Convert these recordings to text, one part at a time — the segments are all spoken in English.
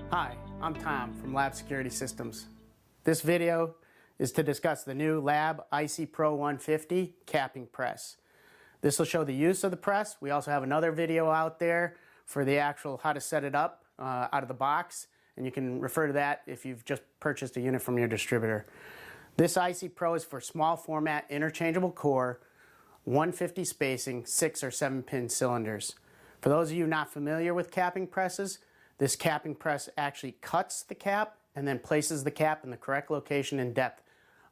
Hi, I'm Tom from Lab Security Systems. This video is to discuss the new Lab IC Pro 150 capping press. This will show the use of the press. We also have another video out there for the actual how to set it up out of the box, and you can refer to that if you've just purchased a unit from your distributor. This IC Pro is for small format interchangeable core, 150 spacing, 6 or 7 pin cylinders. For those of you not familiar with capping presses, this capping press actually cuts the cap and then places the cap in the correct location and depth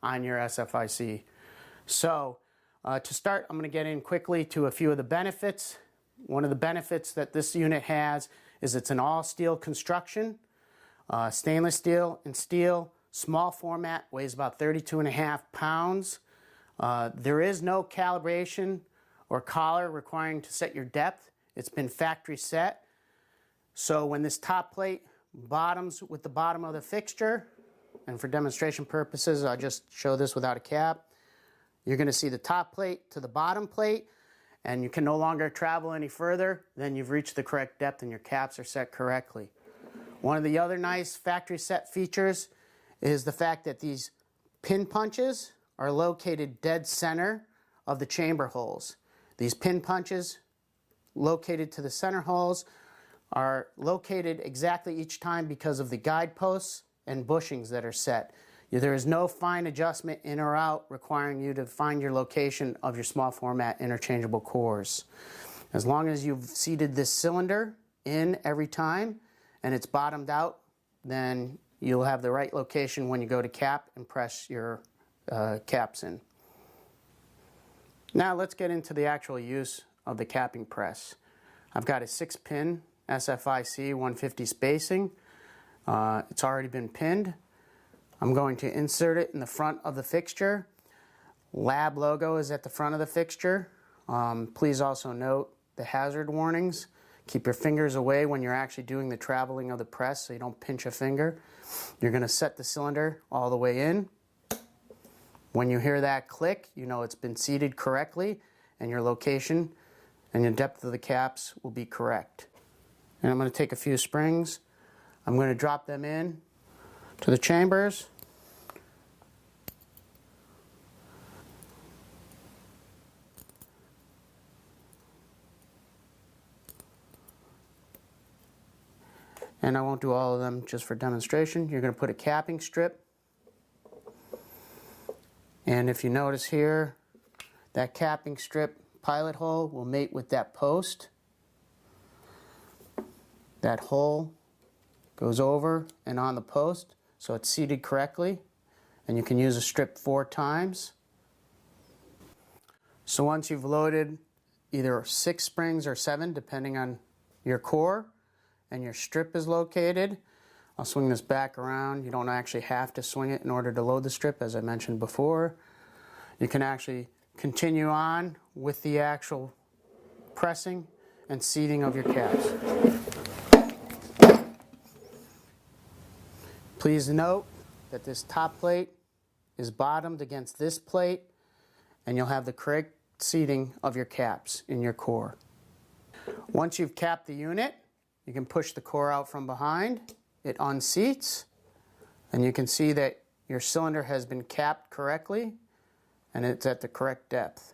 on your SFIC. So to start, I'm going to get in quickly to a few of the benefits. One of the benefits that this unit has is it's an all steel construction, stainless steel and steel, small format, weighs about 32.5 pounds. There is no calibration or collar requiring to set your depth. It's been factory set. So when this top plate bottoms with the bottom of the fixture, and for demonstration purposes, I'll just show this without a cap, you're going to see the top plate to the bottom plate, and you can no longer travel any further than you've reached the correct depth and your caps are set correctly. One of the other nice factory set features is the fact that these pin punches are located dead center of the chamber holes. These pin punches located to the center holes are located exactly each time because of the guideposts and bushings that are set. There is no fine adjustment in or out requiring you to find your location of your small format interchangeable cores. As long as you've seated this cylinder in every time and it's bottomed out, then you'll have the right location when you go to cap and press your caps in. Now let's get into the actual use of the capping press. I've got a 6-pin SFIC 150 spacing. It's already been pinned. I'm going to insert it in the front of the fixture. Lab logo is at the front of the fixture. Please also note the hazard warnings. Keep your fingers away when you're actually doing the traveling of the press so you don't pinch a finger. You're going to set the cylinder all the way in. When you hear that click, you know it's been seated correctly and your location and your depth of the caps will be correct. And I'm going to take a few springs. I'm going to drop them in to the chambers. And I won't do all of them just for demonstration. You're going to put a capping strip. And if you notice here, that capping strip pilot hole will mate with that post. That hole goes over and on the post, so it's seated correctly, and you can use a strip 4 times. So once you've loaded either 6 springs or 7, depending on your core, and your strip is located, I'll swing this back around. You don't actually have to swing it in order to load the strip, as I mentioned before. You can actually continue on with the actual pressing and seating of your caps. Please note that this top plate is bottomed against this plate, and you'll have the correct seating of your caps in your core. Once you've capped the unit, you can push the core out from behind. It unseats, and you can see that your cylinder has been capped correctly, and it's at the correct depth.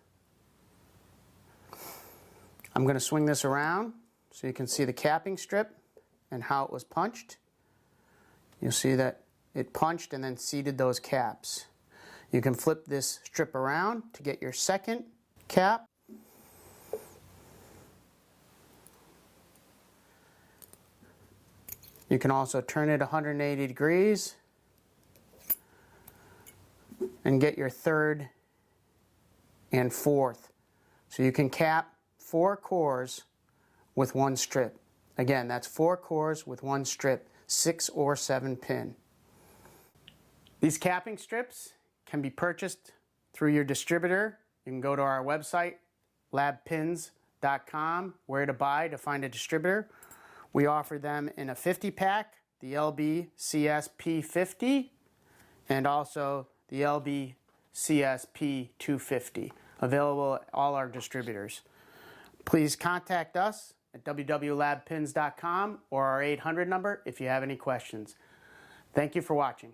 I'm going to swing this around so you can see the capping strip and how it was punched. You'll see that it punched and then seated those caps. You can flip this strip around to get your second cap. You can also turn it 180 degrees and get your third and fourth. So you can cap 4 cores with 1 strip. Again, that's 4 cores with 1 strip, 6 or 7 pin. These capping strips can be purchased through your distributor. You can go to our website, labpins.com, where to buy to find a distributor. We offer them in a 50-pack, the LB-CSP50, and also the LB-CSP250, available at all our distributors. Please contact us at www.labpins.com or our 800 number if you have any questions. Thank you for watching.